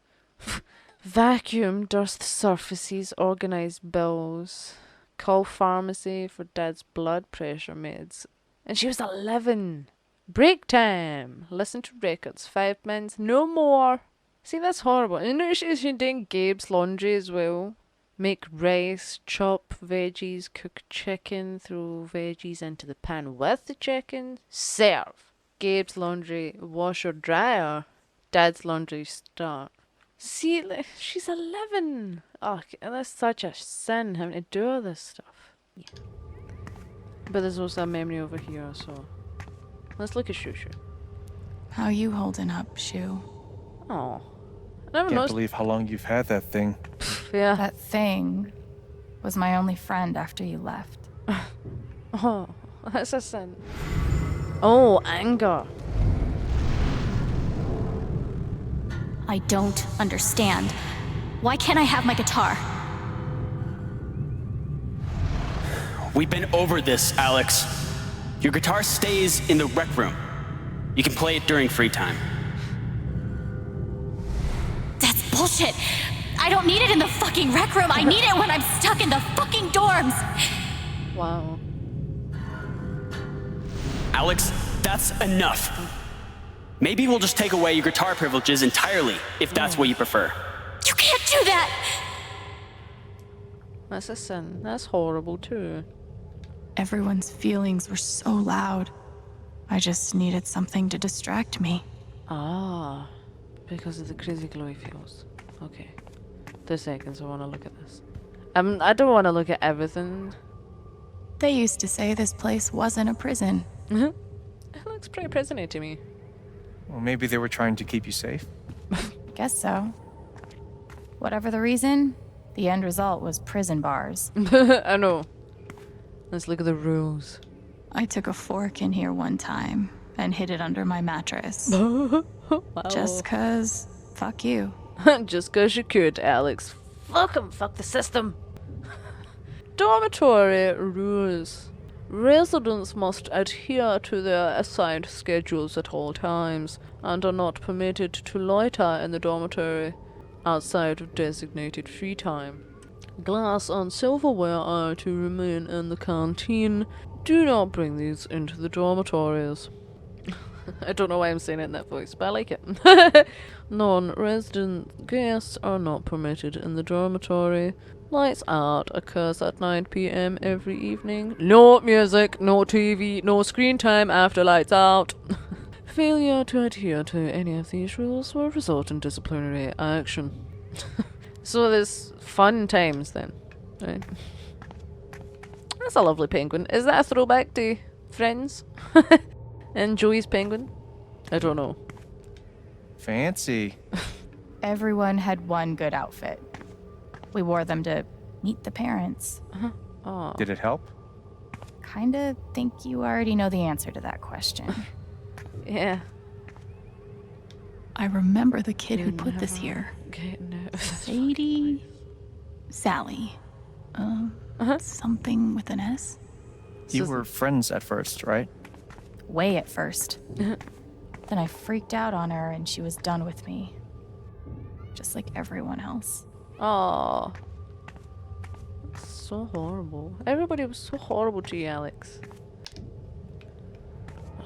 Vacuum, dust surfaces, organize bills. Call pharmacy for dad's blood pressure meds. And she was 11. Break time. Listen to records. 5 minutes, no more. See, that's horrible. And you know she's doing Gabe's laundry as well. Make rice, chop veggies, cook chicken, throw veggies into the pan with the chicken. Serve. Gabe's laundry, wash or dryer. Dad's laundry, start. See, she's 11. Oh, that's such a sin having to do all this stuff. Yeah. But there's also a memory over here, so let's look at Shushu. How you holding up, Shu? Oh, I never Can't noticed. believe how long you've had that thing. Yeah. That thing was my only friend after you left. Oh, that's a sin. Oh, anger. I don't understand. Why can't I have my guitar? We've been over this, Alex. Your guitar stays in the rec room. You can play it during free time. That's bullshit. I don't need it in the fucking rec room. I need it when I'm stuck in the fucking dorms. Wow. Alex, that's enough. Maybe we'll just take away your guitar privileges entirely, if that's what you prefer. You can't do that! That's a sin. That's horrible too. Everyone's feelings were so loud. I just needed something to distract me. Ah, because of the crazy glowy feels. Okay. 2 seconds, I want to look at this. I don't want to look at everything. They used to say this place wasn't a prison. It looks pretty prison-y to me. Well, maybe they were trying to keep you safe. Guess so. Whatever the reason, the end result was prison bars. I know. Let's look at the rules. I took a fork in here one time and hid it under my mattress. Wow. Just 'cause, fuck you. Just 'cause you could, Alex. Fuck 'em, fuck the system. Dormitory rules. Residents must adhere to their assigned schedules at all times and are not permitted to loiter in the dormitory outside of designated free time. Glass and silverware are to remain in the canteen. Do not bring these into the dormitories. I don't know why I'm saying it in that voice, but I like it. Non-resident guests are not permitted in the dormitory. Lights out occurs at 9 p.m. every evening. No music, no TV, no screen time after lights out. Failure to adhere to any of these rules will result in disciplinary action. So there's fun times then, right? That's a lovely penguin. Is that a throwback to Friends? And Joey's penguin? I don't know. Fancy. Everyone had one good outfit. We wore them to meet the parents. Oh. Did it help? Kinda think you already know the answer to that question. Yeah. I remember the kid who put this here. Sadie? Sally. Something with an S? You were friends at first, right? Way at first. Then I freaked out on her and she was done with me. Just like everyone else. Oh, so horrible. Everybody was so horrible to you, Alex.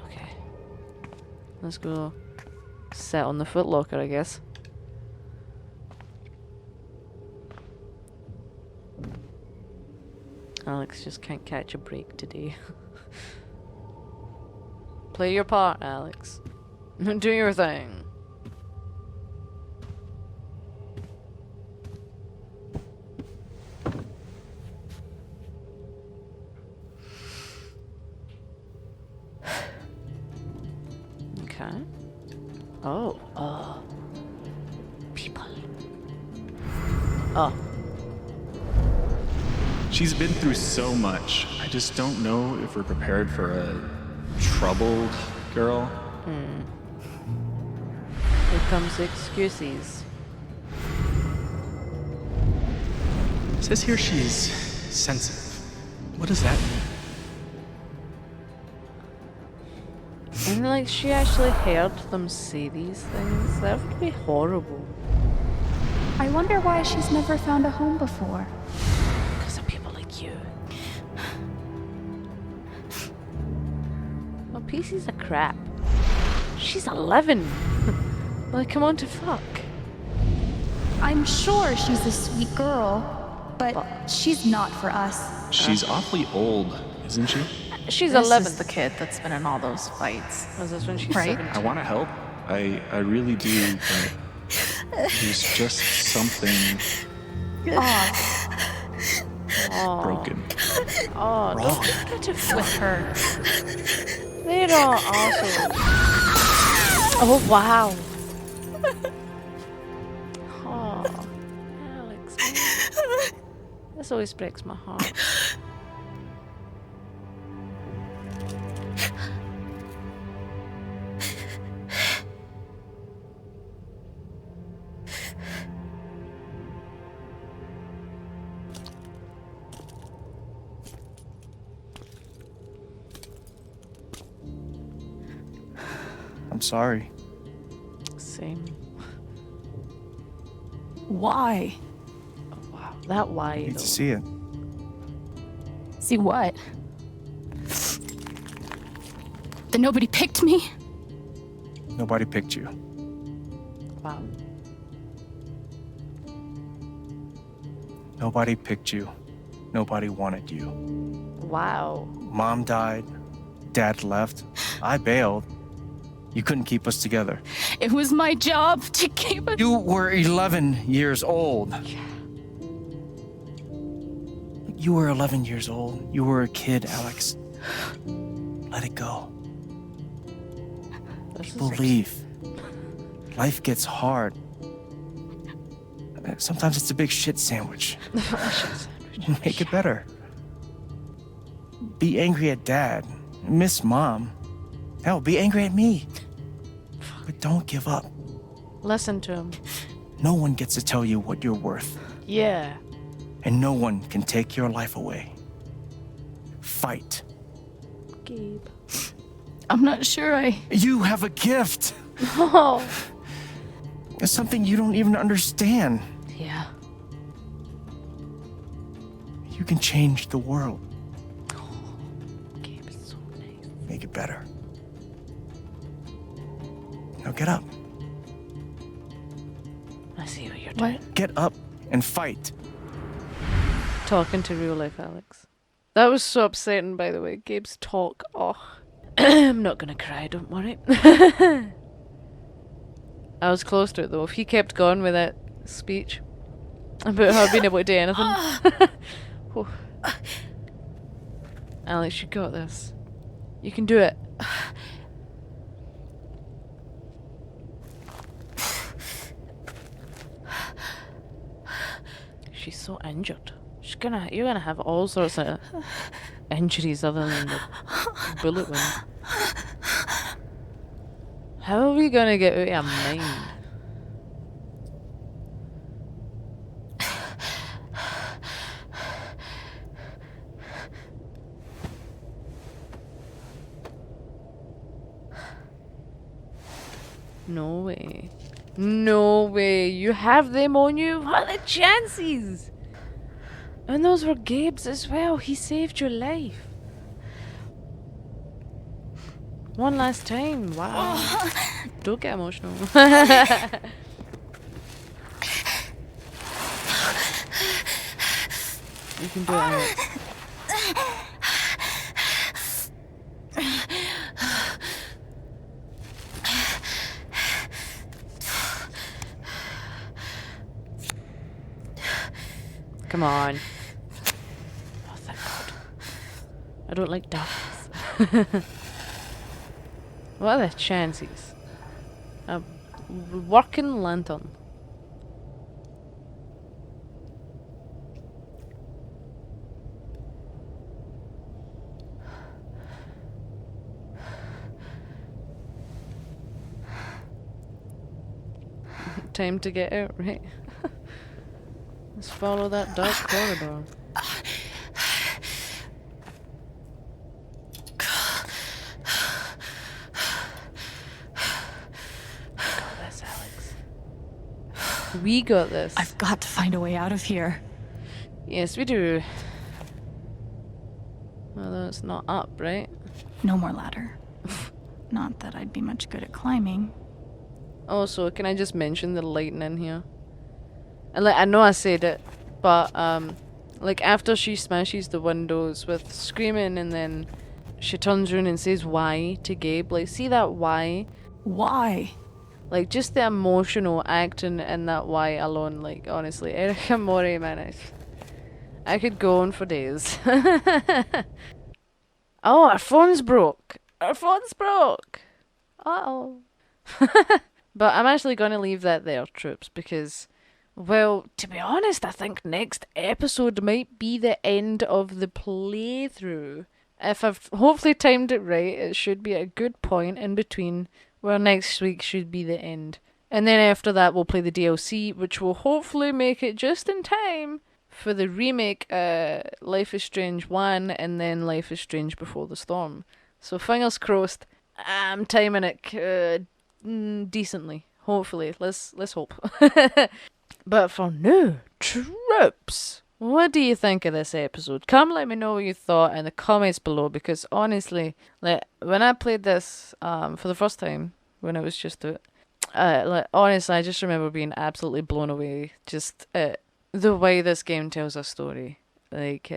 Okay. Let's go sit on the footlocker, I guess. Alex just can't catch a break today. Play your part, Alex. Do your thing. Okay. Oh, Oh. She's been through so much. I just don't know if we're prepared for a troubled girl. Here comes the excuses. It says here she's sensitive. What does that mean? And like she actually heard them say these things. That would be horrible. I wonder why she's never found a home before. Because of people like you. Well, pieces of crap. She's 11. Like, come on to fuck. I'm sure she's a sweet girl, but she's not for us. She's awfully old, isn't she? She's This 11. is the kid that's been in all those fights. Was this when she's Right? 17? I want to help. I really do, but there's just something broken. Oh, Wrong. don't get to With her. They're all awesome. Oh, wow. Oh, Alex, man. This always breaks my heart. I'm sorry. Same. Why? Oh, wow. That why, I need though. to see it. See what? That nobody picked me? Nobody picked you. Wow. Nobody picked you. Nobody wanted you. Wow. Mom died. Dad left. I bailed. You couldn't keep us together. It was my job to keep us. You were 11 years old. You were 11 years old. You were a kid, Alex. Let it go. People leave. Life gets hard. Sometimes it's a big shit sandwich. Make it better. Be angry at Dad. Miss Mom. Hell, be angry at me. But don't give up. Listen to him. No one gets to tell you what you're worth. Yeah. And no one can take your life away. Fight. Gabe. I'm not sure I... You have a gift. Oh. It's something you don't even understand. Yeah. You can change the world. Gabe is so nice. Make it better. Now get up. I see what you're doing. Get up and fight. Talking to real life Alex. That was so upsetting, by the way. Gabe's talk. Oh. I'm not gonna cry, don't worry. I was close to it though. If he kept going with that speech about her being able to do anything. Oh. Alex, you got this. You can do it. She's so injured. You're gonna have all sorts of injuries other than the bullet wound. How are we gonna get out of your mind? No way. No way. You have them on you? What are the chances? And those were Gabe's as well. He saved your life. One last time. Wow. Don't get emotional. You can do it, Alex. Come on. Oh, thank God. I don't like darkness. What are the chances? A working lantern. time to get out, right? Let's follow that dark corridor. We got this. I've got to find a way out of here. Yes, we do. Well, it's not up, right? No more ladder. Not that I'd be much good at climbing. Also, can I just mention the lighting in here? And like, I know I said it, but like after she smashes the windows with screaming, and then she turns around and says "why" to Gabe. Like, see that "why"? Why? Like, just the emotional acting in that "why" alone. Like, honestly, Erica Mori, man, I could go on for days. Oh, our phone's broke. Our phone's broke. Uh-oh. But I'm actually going to leave that there, troops, because, well, to be honest, I think next episode might be the end of the playthrough. If I've hopefully timed it right, it should be a good point in between where next week should be the end. And then after that, we'll play the DLC, which will hopefully make it just in time for the remake, Life is Strange 1, and then Life is Strange Before the Storm. So fingers crossed, I'm timing it decently. Hopefully, let's hope. But for now, troops, what do you think of this episode? Come let me know what you thought in the comments below, because honestly, like, when I played this for the first time, when it was just like, honestly, I just remember being absolutely blown away just at the way this game tells a story. Like,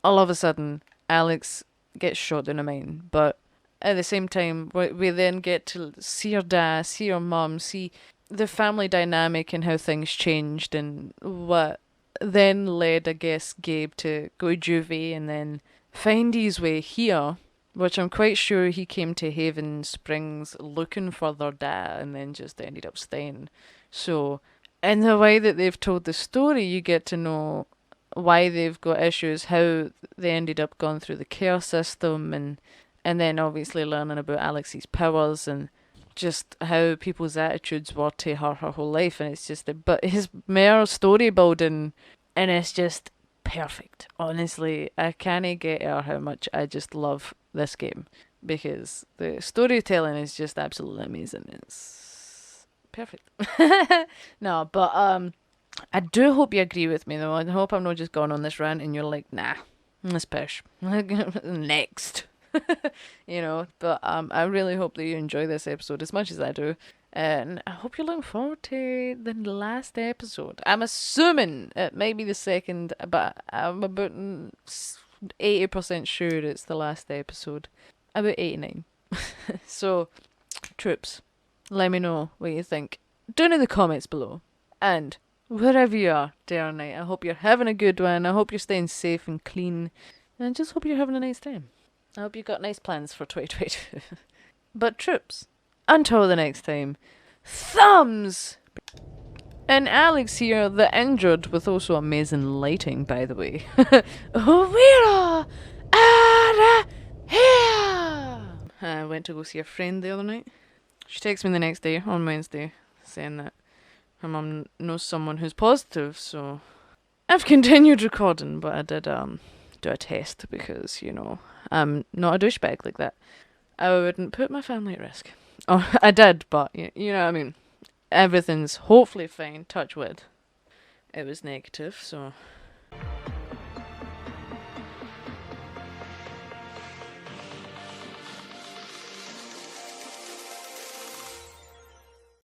all of a sudden, Alex gets shot in a mine, but at the same time, we then get to see her dad, see her mum, see the family dynamic and how things changed, and what then led, I guess, Gabe to go juvie and then find his way here, which I'm quite sure he came to Haven Springs looking for their dad and then just ended up staying. So, in the way that they've told the story, you get to know why they've got issues, how they ended up going through the care system, and then obviously learning about Alex's powers and just how people's attitudes were to her whole life. And it's just, but his mere story building, and it's just perfect. Honestly, I can't get over how much I just love this game, because the storytelling is just absolutely amazing. It's perfect. No, but I do hope you agree with me though. I hope I'm not just going on this rant and you're like, nah, that's pish. Next. You know, but I really hope that you enjoy this episode as much as I do, and I hope you're looking forward to the last episode. I'm assuming it might be the second, but I'm about 80% sure it's the last episode. About 89. So, troops, let me know what you think down in the comments below, and wherever you are day or night, I hope you're having a good one. I hope you're staying safe and clean, and just hope you're having a nice time. I hope you've got nice plans for 2022. But troops, until the next time, thumbs! And Alex here, the injured, with also amazing lighting, by the way. We're out of here! I went to go see a friend the other night. She texted me the next day, on Wednesday, saying that her mum knows someone who's positive, so I've continued recording, but I did do a test because, you know, I'm not a douchebag like that. I wouldn't put my family at risk. Oh, I did, but you know what I mean. Everything's hopefully fine, touch wood. It was negative, so